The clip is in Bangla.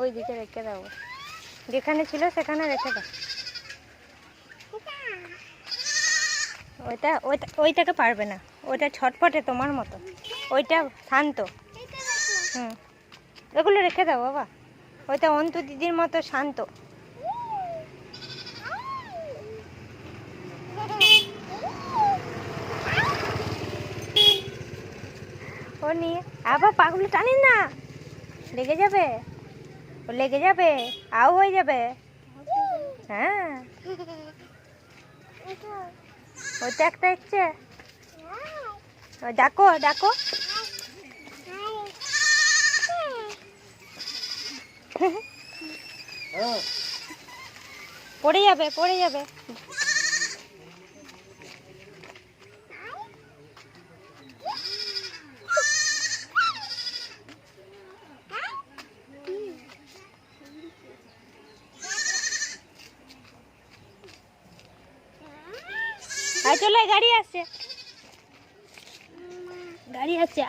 ওই দিকে রেখে দাও, যেখানে ছিল সেখানে রেখে দাও। ওইটা ওইটা ওইটাকে পারবে না, ওইটা ছটফটে তোমার মতো, ওইটা শান্ত। হুম, এগুলো রেখে দাও বাবা, ওইটা অন্তু দিদির মতো শান্ত। ও নিয়ে আবার পাগুলো টানিস না, লেগে যাবে, ও লেগে যাবে, আউ হয়ে যাবে। হ্যাঁ, ওইটা একটা ইচ্ছে, ডাকো ডাকো। পড়ে যাবে পড়ে যাবে। চলে, গাড়ি আসছে, গাড়ি আসছে।